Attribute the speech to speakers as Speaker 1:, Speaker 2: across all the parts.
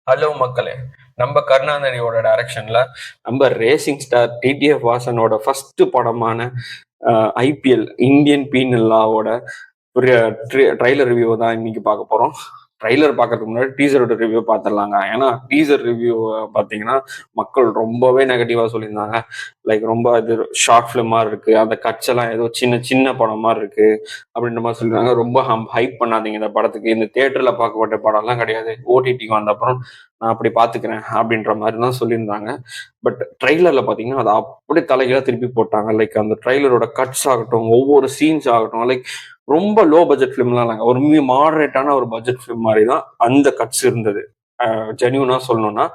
Speaker 1: Hello மக்களே, நம்ம கருணாநிதியோட டைரக்ஷன்ல நம்ம ரேசிங் ஸ்டார் டிடிஎஃப் வாசனோட ஃபர்ஸ்ட் படமான ஐபிஎல் இந்தியன் பீனல் லாவோட ஒரு ட்ரைலர் ரிவ்யூ தான் இன்னைக்கு பார்க்க போறோம். ட்ரைலர் பார்க்கறதுக்கு முன்னாடி டீசரோட ரிவ்யூ பார்த்துடலாங்க. ஏன்னா டீசர் ரிவ்யூ பார்த்தீங்கன்னா மக்கள் ரொம்பவே நெகட்டிவா சொல்லியிருந்தாங்க. லைக் ரொம்ப இது ஷார்ட் ஃபிலிமா இருக்கு, அந்த கட்ஸ் எல்லாம் ஏதோ சின்ன சின்ன படம் மாதிரி இருக்கு அப்படின்ற மாதிரி சொல்லியிருந்தாங்க. ரொம்ப ஹைப் பண்ணாதீங்க இந்த படத்துக்கு, இந்த தியேட்டர்ல பார்க்கப்பட்ட படம்லாம் கிடையாது, ஓடிடிக்கு வந்த அப்புறம் நான் அப்படி பாத்துக்கிறேன் அப்படின்ற மாதிரி தான் சொல்லியிருந்தாங்க. பட் ட்ரெய்லர்ல பாத்தீங்கன்னா அதை அப்படியே தலைகீழா திருப்பி போட்டாங்க. லைக் அந்த ட்ரெய்லரோட கட்ஸ் ஆகட்டும், ஒவ்வொரு சீன்ஸ் ஆகட்டும், லைக் ரொம்ப லோ பட்ஜெட் ஃபிலிம்லாம் இல்லைங்க, ஒரு மாடரேட்டான ஒரு பட்ஜெட் ஃபிலிம் மாதிரி தான் அந்த கட்ஸ் இருந்தது. ஜென்யூனா சொல்லணும்னா,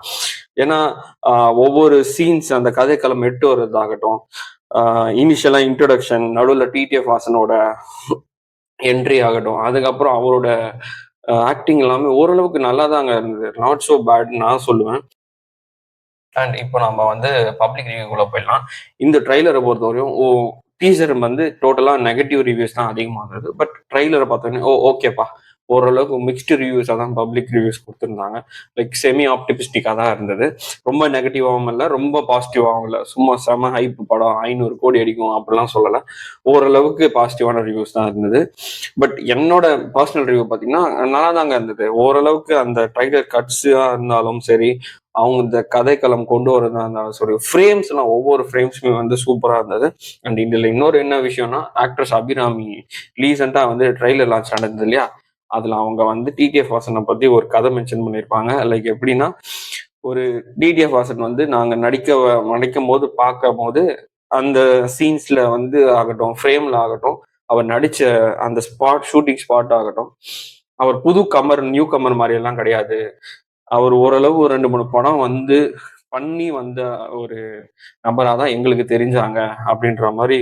Speaker 1: ஏன்னா ஒவ்வொரு சீன்ஸ் அந்த கதைக்களம் எட்டு வர்றதாகட்டும், இனிஷியலா இன்ட்ரோடக்ஷன், நடுவில் டிடிஎஃப் வாசனோட என்ட்ரி ஆகட்டும், அதுக்கப்புறம் அவரோட ஆக்டிங் எல்லாமே ஓரளவுக்கு நல்லா தாங்க இருந்தது. நாட் ஸோ பேட் நான் சொல்லுவேன். அண்ட் இப்போ நம்ம வந்து பப்ளிக் ரிவ்யூக்குள்ள போயிடலாம். இந்த ட்ரைலரை பொறுத்தவரையும் டீசர் வந்து டோட்டலா நெகட்டிவ் ரிவ்யூஸ் தான் அதிகமாக இருந்தது. பட் ட்ரைலரை பார்த்தோன்னே ஓகேப்பா, ஓரளவுக்கு மிக்ஸ்டு ரிவ்யூஸாக தான் பப்ளிக் ரிவ்யூஸ் கொடுத்துருந்தாங்க. லைக் செமி ஆப்டிமிஸ்டிக்காக தான் இருந்தது. ரொம்ப நெகட்டிவாகவும் இல்லை, ரொம்ப பாசிட்டிவாகவும் இல்லை. சும்மா செம ஹைப் படம் 500 கோடி அடிக்கும் அப்படிலாம் சொல்லலை. ஓரளவுக்கு பாசிட்டிவான ரிவ்யூஸ் தான் இருந்தது. பட் என்னோட பர்சனல் ரிவ்யூ பார்த்தீங்கன்னா நல்லா தாங்க இருந்தது. ஓரளவுக்கு அந்த ட்ரைலர் கட்ஸாக இருந்தாலும் சரி, அவங்க இந்த கதைக்களம் கொண்டு வரதா இருந்தாலும் சரி, ஃப்ரேம்ஸ் எல்லாம் ஒவ்வொரு ஃப்ரேம்ஸுமே வந்து சூப்பராக இருந்தது. அண்ட் இதுல இன்னொரு என்ன விஷயம்னா, ஆக்ட்ரஸ் அபிராமி ரீசெண்டாக வந்து ட்ரைலர் லான்ச் நடந்தது இல்லையா, அதுல அவங்க வந்து டிடிஎஃப் வாசனை பத்தி ஒரு கதை மென்ஷன் பண்ணியிருப்பாங்க. லைக் எப்படின்னா, ஒரு டிடிஎஃப் வாசன் வந்து நாங்க நடிக்கும் போது பார்க்கும் போது அந்த சீன்ஸ்ல வந்து ஆகட்டும், ஃப்ரேம்ல ஆகட்டும், அவர் நடிச்ச அந்த ஷூட்டிங் ஸ்பாட் ஆகட்டும், அவர் புது கமர் நியூ கமர் மாதிரி எல்லாம் கிடையாது. அவர் ஓரளவு ஒரு 2-3 படம் வந்து பண்ணி வந்த ஒரு நபராக தான் எங்களுக்கு தெரிஞ்சாங்க அப்படின்ற மாதிரி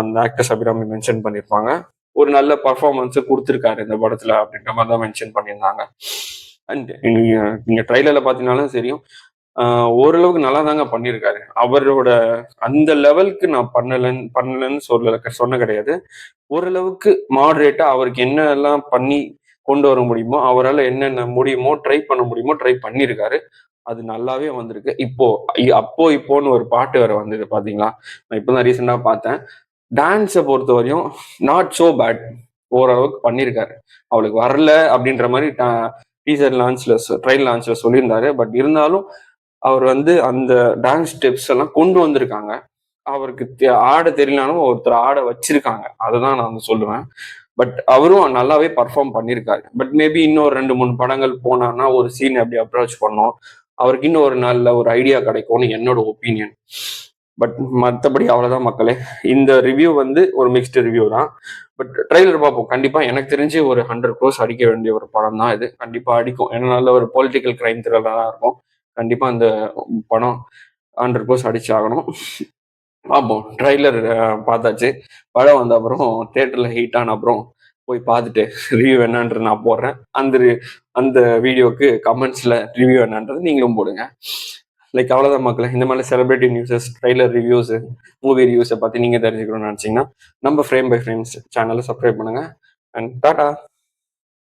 Speaker 1: அந்த ஆக்டர்ஸ் அபிராமி மென்ஷன் பண்ணியிருப்பாங்க. ஒரு நல்ல பர்ஃபார்மன்ஸு கொடுத்துருக்காரு இந்த படத்துல அப்படின்ற மாதிரி தான் மென்ஷன் பண்ணியிருந்தாங்க. அண்ட் நீங்க ட்ரைலர்ல பார்த்தீங்கன்னாலும் தெரியும், ஓரளவுக்கு நல்லா தாங்க பண்ணியிருக்காரு. அவரோட அந்த லெவலுக்கு நான் பண்ணலன்னு சொன்ன கிடையாது. ஓரளவுக்கு மாடரேட்டா அவருக்கு என்னெல்லாம் பண்ணி கொண்டு வர முடியுமோ, அவரால் என்னென்ன முடியுமோ, ட்ரை பண்ண முடியுமோ ட்ரை பண்ணியிருக்காரு. அது நல்லாவே வந்திருக்கு. இப்போன்னு ஒரு பாட்டு வேற வந்தது பாத்தீங்களா? நான் இப்பதான் ரீசெண்டா பார்த்தேன். டான்ஸை பொறுத்தவரையும் நாட் சோ பேட், ஓரளவுக்கு பண்ணியிருக்காரு. அவளுக்கு வரல அப்படின்ற மாதிரி டீசர் லான்ச்ல ட்ரைல் லான்ச்ல சொல்லியிருந்தாரு. பட் இருந்தாலும் அவர் வந்து அந்த டான்ஸ் ஸ்டெப்ஸ் எல்லாம் கொண்டு வந்திருக்காங்க. அவருக்கு ஆட தெரியலனாலும் ஒருத்தர் ஆட வச்சிருக்காங்க. அதுதான் நான் வந்து சொல்லுவேன். பட் அவரும் நல்லாவே பர்ஃபார்ம் பண்ணியிருக்காரு. பட் மேபி இன்னும் 2-3 படங்கள் போனான்னா ஒரு சீன் எப்படி அப்ரோச் பண்ணோம், அவருக்கு இன்னும் ஒரு நல்ல ஒரு ஐடியா கிடைக்கும்னு என்னோட ஒப்பீனியன். பட் மற்றபடி அவ்வளவுதான் மக்களே. இந்த ரிவ்யூ வந்து ஒரு மிக்ஸ்டு ரிவ்யூ தான். பட் ட்ரெய்லர் பார்ப்போம். கண்டிப்பா எனக்கு தெரிஞ்சு ஒரு 100 crores அடிக்க வேண்டிய ஒரு படம் தான் இது. கண்டிப்பா அடிக்கும். ஏன்னா நல்ல ஒரு பொலிட்டிக்கல் கிரைம் த்ரில்லரா இருக்கும். கண்டிப்பா இந்த படம் 100 crores அடிச்சாகணும். பார்ப்போம். ட்ரைலர் பார்த்தாச்சு. படம் வந்த அப்புறம் தியேட்டர்ல ஹிட் ஆன அப்புறம் போய் பார்த்துட்டு ரிவ்யூ என்னன்றது நான் போடுறேன். அந்த வீடியோக்கு கமெண்ட்ஸ்ல ரிவ்யூ என்னன்றது நீங்களும் போடுங்க. லைக் அவ்வளோதான் மக்களே. இந்த மாதிரி celebrity newses, trailer reviews, movie ரிவ்யூஸை பற்றி நீங்கள் தெரிஞ்சுக்கணும்னு நினச்சிங்கன்னா நம்ம ஃப்ரேம் பை ஃப்ரேம்ஸ் சேனலை சப்ஸ்கிரைப் பண்ணுங்க. அண்ட் டாடா.